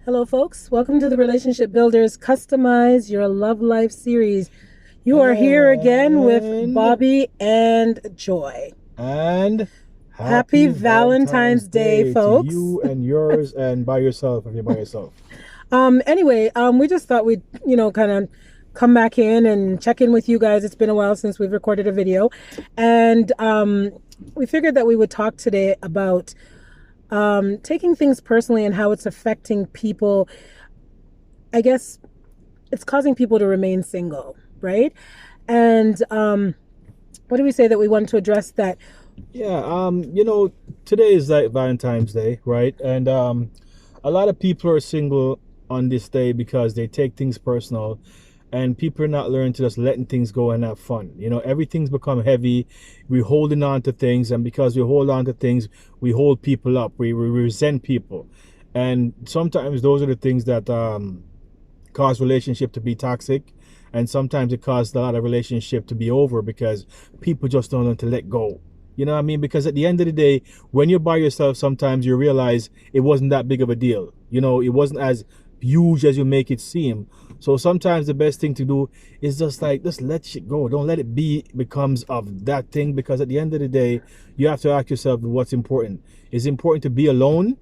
Hello, folks. Welcome to the Relationship Builders Customize Your Love Life series. You are here again with Bobby and Joy. And Happy Valentine's Day, folks. to you and yours, and by yourself if you're by yourself. Anyway, we just thought we'd, kind of come back in and check in with you guys. It's been a while since we've recorded a video. And we figured that we would talk today about taking things personally and how it's affecting people. I guess it's causing people to remain single, right? And what do we say that we want to address that? Yeah, today is like Valentine's Day, right? And a lot of people are single on this day because they take things personal, and people are not learning to just letting things go and have fun. Everything's become heavy. We're holding on to things, and because we hold on to things, we hold people up. We resent people, and sometimes those are the things that cause relationship to be toxic, and sometimes it causes a lot of relationship to be over because people just don't know to let go. You know what I mean? Because at the end of the day, when you're by yourself, sometimes you realize it wasn't that big of a deal. It wasn't as huge as you make it seem. So sometimes the best thing to do is just let shit go. Don't let it becomes of that thing, because at the end of the day, you have to ask yourself what's important. Is it important to be alone,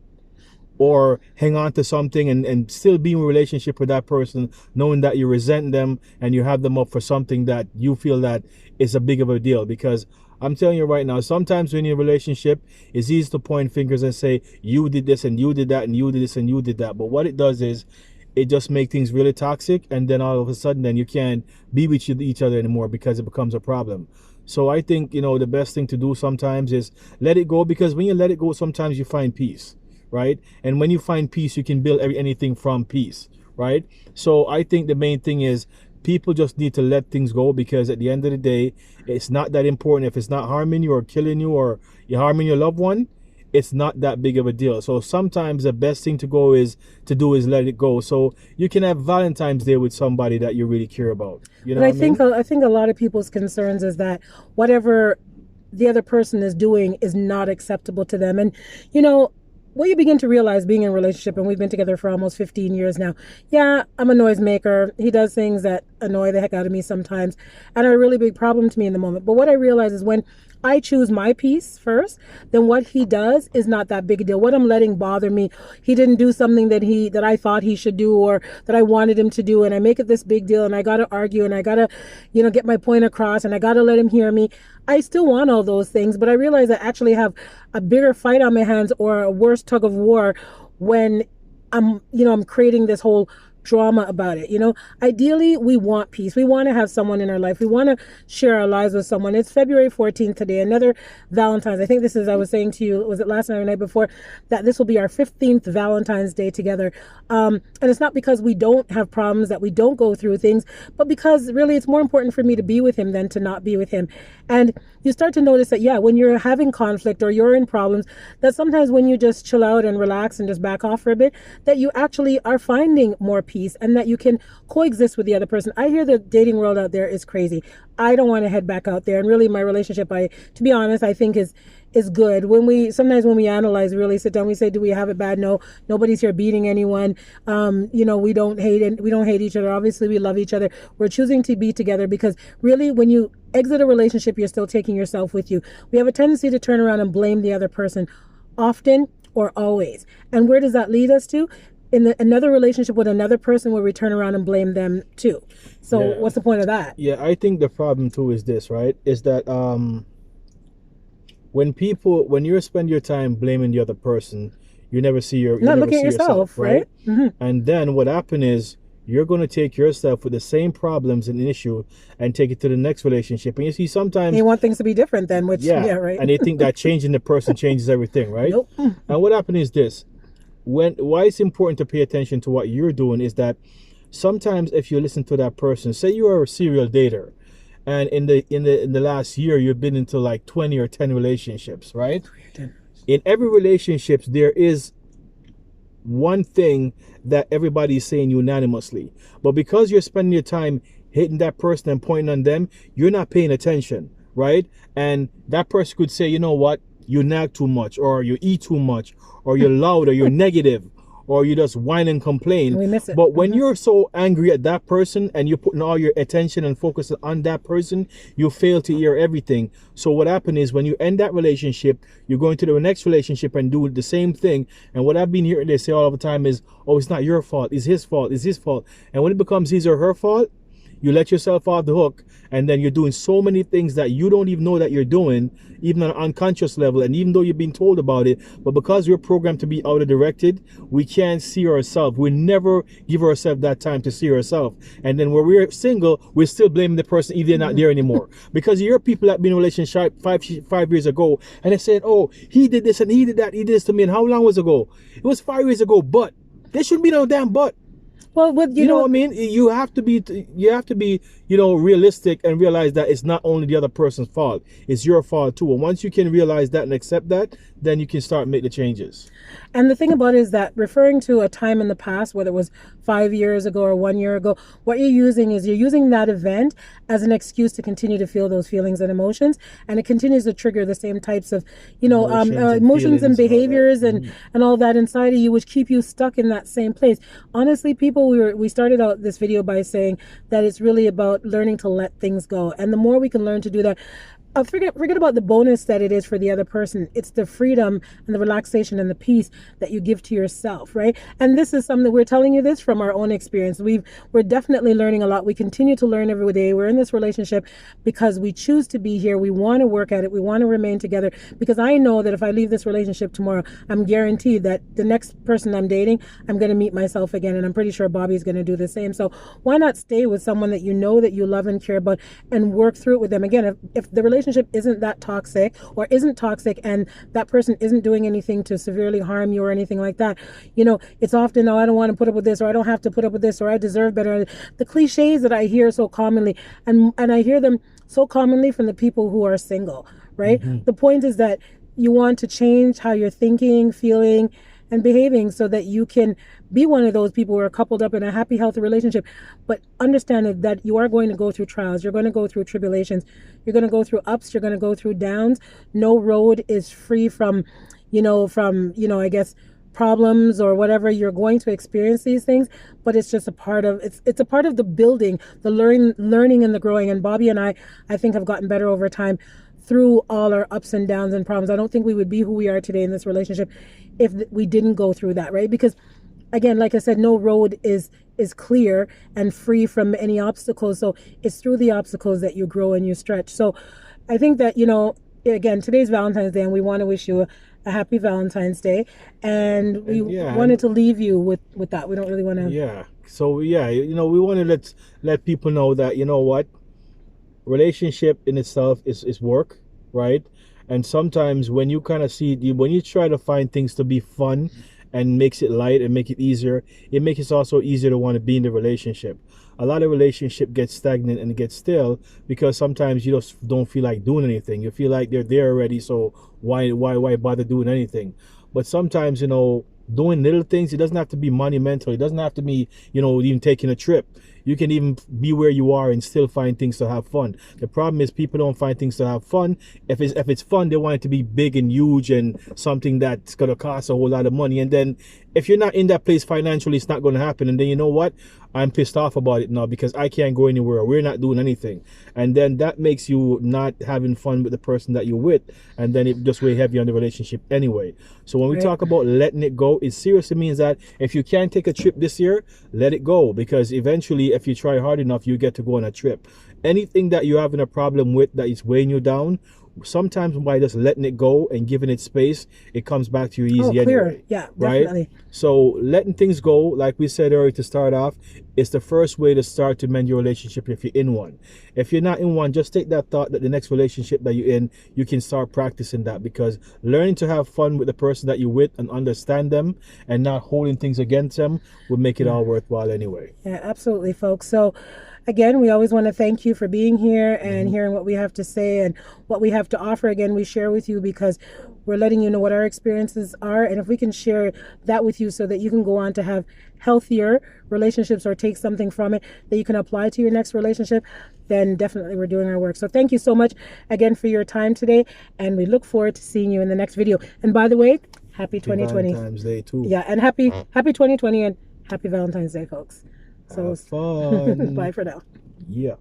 or hang on to something and still be in a relationship with that person, knowing that you resent them and you have them up for something that you feel that is a big of a deal? Because I'm telling you right now, sometimes when you're in a relationship, it's easy to point fingers and say, you did this and you did that and you did this and you did that. But what it does is it just makes things really toxic, and then all of a sudden then you can't be with each other anymore because it becomes a problem. So I think, the best thing to do sometimes is let it go, because when you let it go, sometimes you find peace, right? And when you find peace, you can build anything from peace, right? So I think the main thing is people just need to let things go, because at the end of the day, it's not that important. If it's not harming you or killing you or you're harming your loved one, it's not that big of a deal. So sometimes the best thing to do is let it go, so you can have Valentine's Day with somebody that you really care about. But I think a lot of people's concerns is that whatever the other person is doing is not acceptable to them. And what you begin to realize being in a relationship, and we've been together for almost 15 years now. Yeah, I'm a noisemaker. He does things that annoy the heck out of me sometimes and are a really big problem to me in the moment. But what I realize is when I choose my peace first, then what he does is not that big a deal. What I'm letting bother me, he didn't do something that I thought he should do or that I wanted him to do, and I make it this big deal, and I gotta argue, and I gotta, get my point across, and I gotta let him hear me. I still want all those things, but I realize I actually have a bigger fight on my hands, or a worse tug of war, when I'm creating this whole drama about it. Ideally, we want peace. We want to have someone in our life. We want to share our lives with someone. It's February 14th today, another Valentine's. I think I was saying to you, was it last night or night before, that this will be our 15th Valentine's Day together. And it's not because we don't have problems, that we don't go through things, but because really it's more important for me to be with him than to not be with him. And you start to notice that, yeah, when you're having conflict or you're in problems, that sometimes when you just chill out and relax and just back off for a bit, that you actually are finding more peace, and that you can coexist with the other person. I hear the dating world out there is crazy. I don't want to head back out there. And really, my relationship, to be honest, I think is good. Sometimes when we analyze, we really sit down, we say, do we have it bad? No, nobody's here beating anyone. We don't hate each other. Obviously, we love each other. We're choosing to be together because really, when you exit a relationship, you're still taking yourself with you. We have a tendency to turn around and blame the other person often or always. And where does that lead us to? In another relationship with another person, where we turn around and blame them too. So yeah. What's the point of that? Yeah, I think the problem too is this, right? Is that when you spend your time blaming the other person, you never see looking at yourself, right? Mm-hmm. And then what happens is you're going to take yourself with the same problems and issue and take it to the next relationship. And you see, sometimes you want things to be different then, yeah, right. And they think that changing the person changes everything, right? Nope. And what happens is this. Why it's important to pay attention to what you're doing is that sometimes if you listen to that person, say you are a serial dater, and in the last year you've been into like 20 or 10 relationships, right? In every relationship there is one thing that everybody is saying unanimously, but because you're spending your time hitting that person and pointing on them, you're not paying attention, right? And that person could say, you know what, you nag too much, or you eat too much, or you're loud, or you're negative, or you just whine and complain. And we miss it. But when you're so angry at that person and you're putting all your attention and focus on that person, you fail to hear everything. So what happens is when you end that relationship, you're going to the next relationship and do the same thing. And what I've been hearing they say all the time is, oh, it's not your fault, it's his fault, it's his fault. And when it becomes his or her fault, you let yourself off the hook, and then you're doing so many things that you don't even know that you're doing, even on an unconscious level, and even though you've been told about it. But because we're programmed to be auto-directed, we can't see ourselves. We never give ourselves that time to see ourselves. And then when we're single, we're still blaming the person if they're not there anymore. Because you hear people that been in a relationship five years ago, and they said, oh, he did this and he did that, he did this to me. And how long was ago? It was 5 years ago, but there shouldn't be no damn but. Well, with, you know what I mean? You have to be, realistic and realize that it's not only the other person's fault, it's your fault too. And once you can realize that and accept that, then you can start make the changes. And the thing about it is that referring to a time in the past, whether it was 5 years ago or 1 year ago, what you're using that event as an excuse to continue to feel those feelings and emotions, and it continues to trigger the same types of, emotions and behaviors and all that inside of you, which keep you stuck in that same place. Honestly, people, we started out this video by saying that it's really about learning to let things go, and the more we can learn to do that, forget about the bonus that it is for the other person. It's the freedom and the relaxation and the peace that you give to yourself, right? And this is something, we're telling you this from our own experience. We're definitely learning a lot. We continue to learn every day. We're in this relationship because we choose to be here. We want to work at it. We want to remain together, because I know that if I leave this relationship tomorrow, I'm guaranteed that the next person I'm dating, I'm going to meet myself again. And I'm pretty sure Bobby's going to do the same. So why not stay with someone that you know that you love and care about and work through it with them? Again, if the relationship isn't that toxic or isn't toxic and that person isn't doing anything to severely harm you or anything like that, it's often, oh, I don't want to put up with this, or I don't have to put up with this, or I deserve better. The cliches that I hear so commonly, and I hear them so commonly from the people who are single, right? The point is that you want to change how you're thinking, feeling, and behaving so that you can be one of those people who are coupled up in a happy, healthy relationship. But understand that you are going to go through trials. You're going to go through tribulations. You're going to go through ups. You're going to go through downs. No road is free from problems or whatever. You're going to experience these things, but it's just a part of, it's a part of the building, the learning and the growing. And Bobby and I think have gotten better over time through all our ups and downs and problems. I don't think we would be who we are today in this relationship if we didn't go through that, right? Because again, like I said, no road is clear and free from any obstacles. So it's through the obstacles that you grow and you stretch. So I think that, again, today's Valentine's Day, and we want to wish you a happy Valentine's Day. And we wanted to leave you with that. We don't really want to. Yeah. So, we want to let people know that, what? Relationship in itself is work, right? And sometimes when you kind of when you try to find things to be fun and makes it light and make it easier, it makes it also easier to want to be in the relationship. A lot of relationship gets stagnant and gets stale because sometimes you just don't feel like doing anything. You feel like they're there already, so why bother doing anything? But sometimes, doing little things, it doesn't have to be monumental. It doesn't have to be, even taking a trip. You can even be where you are and still find things to have fun. The problem is people don't find things to have fun. If it's fun, they want it to be big and huge and something that's going to cost a whole lot of money. And then if you're not in that place financially, it's not going to happen. And then you know what? I'm pissed off about it now because I can't go anywhere. We're not doing anything. And then that makes you not having fun with the person that you're with. And then it just weighs heavy on the relationship anyway. So when we talk about letting it go, it seriously means that if you can't take a trip this year, let it go. Because eventually, if you try hard enough, you get to go on a trip. Anything that you're having a problem with that is weighing you down, sometimes by just letting it go and giving it space, it comes back to you easy anyway. Yeah, definitely. Right? So letting things go, like we said earlier to start off, is the first way to start to mend your relationship if you're in one. If you're not in one, just take that thought that the next relationship that you're in, you can start practicing that, because learning to have fun with the person that you're with and understand them and not holding things against them will make it all worthwhile anyway. Yeah, absolutely, folks. So again, we always want to thank you for being here and hearing what we have to say and what we have to offer. Again, we share with you because we're letting you know what our experiences are. And if we can share that with you so that you can go on to have healthier relationships or take something from it that you can apply to your next relationship, then definitely we're doing our work. So thank you so much again for your time today. And we look forward to seeing you in the next video. And by the way, Happy 2020. Valentine's Day too. Yeah, and happy 2020 and happy Valentine's Day, folks. So Have fun. bye for now. Yeah.